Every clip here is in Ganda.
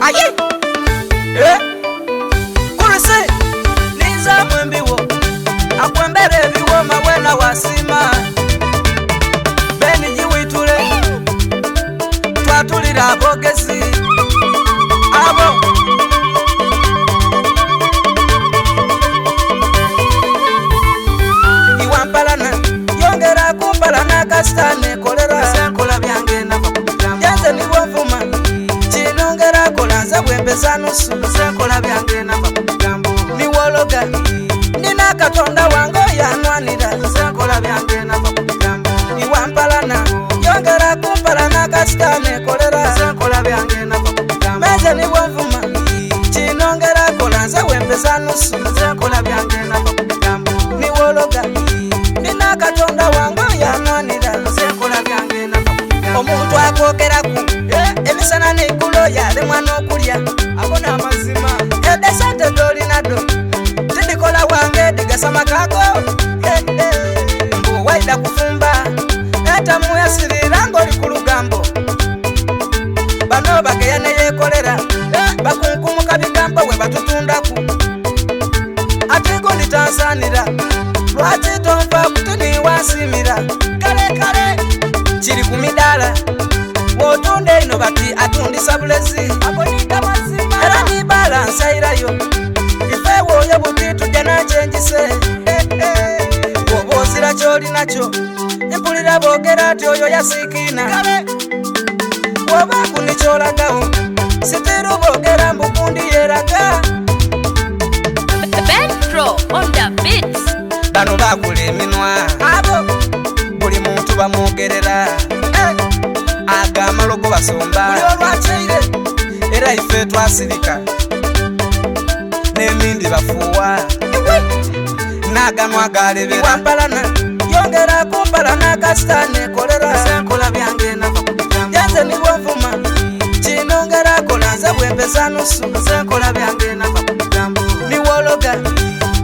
aye kurisi niza mwembiwo akwembere biwo mawena wasima beni jiwitule twatulira abogezi abo iwampalana yongera kumpalana kasitane kolera senkola byange nava yanze niwovuma kinongera kola nze bwempeza nusu senkola byange nava niwologa nina katonda wange yanwanira senkola byange nava iwampalana yongera kumpalana kasitane kolera senkola byange nava meze niwovuma kinongera kola nze bwempeza nusu senkola byange nava niwologa nina katonda wange yanwanira senkola byange nava omuntu akwogeraku emisana neigulo yalemwa n'okulya abona amazima edesente dolinado tidikola wange digasa makago mbuwaida kufumba etamuyasirira ng'oli ku lugambo bano bageya neyekolera bakunkumuka bigambo we batutundaku ate gundi tansanira lwaki tonva kutuni wansimira kale kale kiri ku midala wotunda ino bati atundisa bulezi aboniga mazima era ni balansa irayo ife woyo buti tujja nakyenjise woba ozira kyoli nakyo impulira boogera ati oyo yasiikina kale woba kundi kyolagawo sitiru boogera mbukundi yeraga bano bakula eminwa abo buli muntu bamwogerera agamalogo basomba buli olwakyire era ife twasirika n'emindi bafuuwa n'aganwa agalebera wampalana yongera kumpalana kasitane kolera senkola byange nava yanze nibwonvuma kinongera kola nze bwempeza nusu senkola byange nava niwologa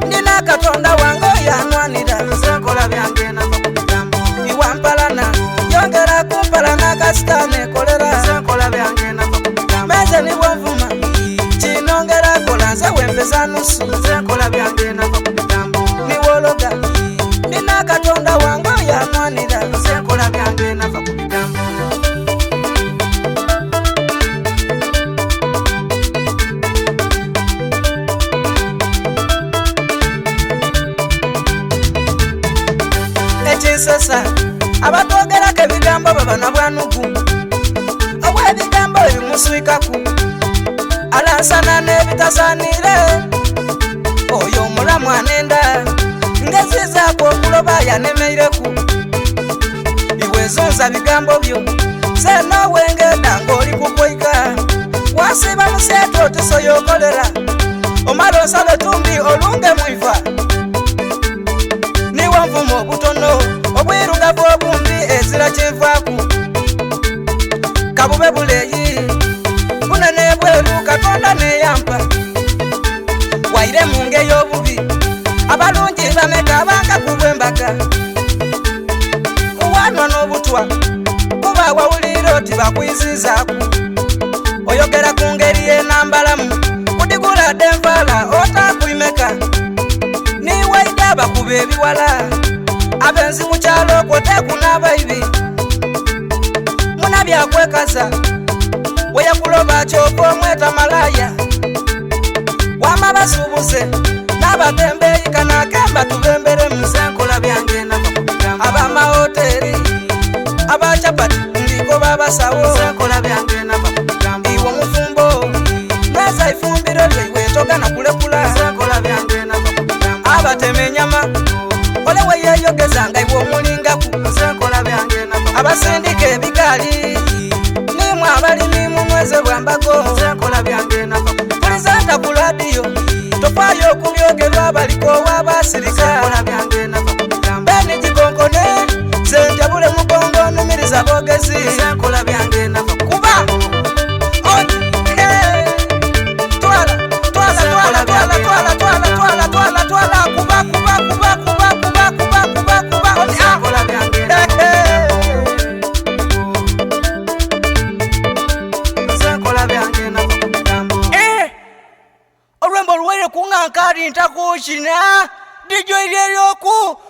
nina katonda wange yanwanira senkola byange nava iwampalana yongera kumpalana kasitane kolera senkola byange nava meze nibwonvuma kinongera kola nze bwempeza nusu senkola byange nava niwologa nina katonda wange yanwanira senkola byange nava ku bigambo ekinsesa abatwogerako ebigambo babana bwanugu obwebigambo ebimuswikaku alansana n'ebitasanire oyo omulamu anenda ngezizaako okuloba yanemeireku iwezunza bigambo byo senowengeda ng'oli kukweika wasiba museeto tisoyokolera omala osabe tumbi olunge mwiva niwonvuma obutono obwirugavu obumbi ezira kivaaku kabube buleyi bunene bweru katonda neyampa waire munge y'obubi abalungi bameka banga kubwembaga kuwanwa n'obutwa kuba wawulira oti bakwizizaku oyogera ku ngeri y'enambalamu kudigula denvala otakuimeka niwaida bakuba ebiwala abenzi mu kyalo kwotekunaba ibi muna byakwekaza weyakuloba kyova omweta malaya wama basuubuze n'abatembeeyi kanakemba tubembere mu senkola byange nava abamahoteri abacapati ndiko babasawo senkola byange nava iwe omufumbo neza ifumbiro lyo iwe togana kulekula senkola byange nava abatema enyama ole weyeyogeza nga iwe omulingaku senkola byange nava abasindika ebigaali nimwe abalimi mumweze bwambago senkola byange nava pulizanta ku ladiyo tofaayo okubyogerwa baliko owabasirika senkola byange nava beni gikonkone senjabule mugongo numiriza bogezi senkola byange nava kuba senkola byange nava kunga nkari ntakuchina dijo ilyoku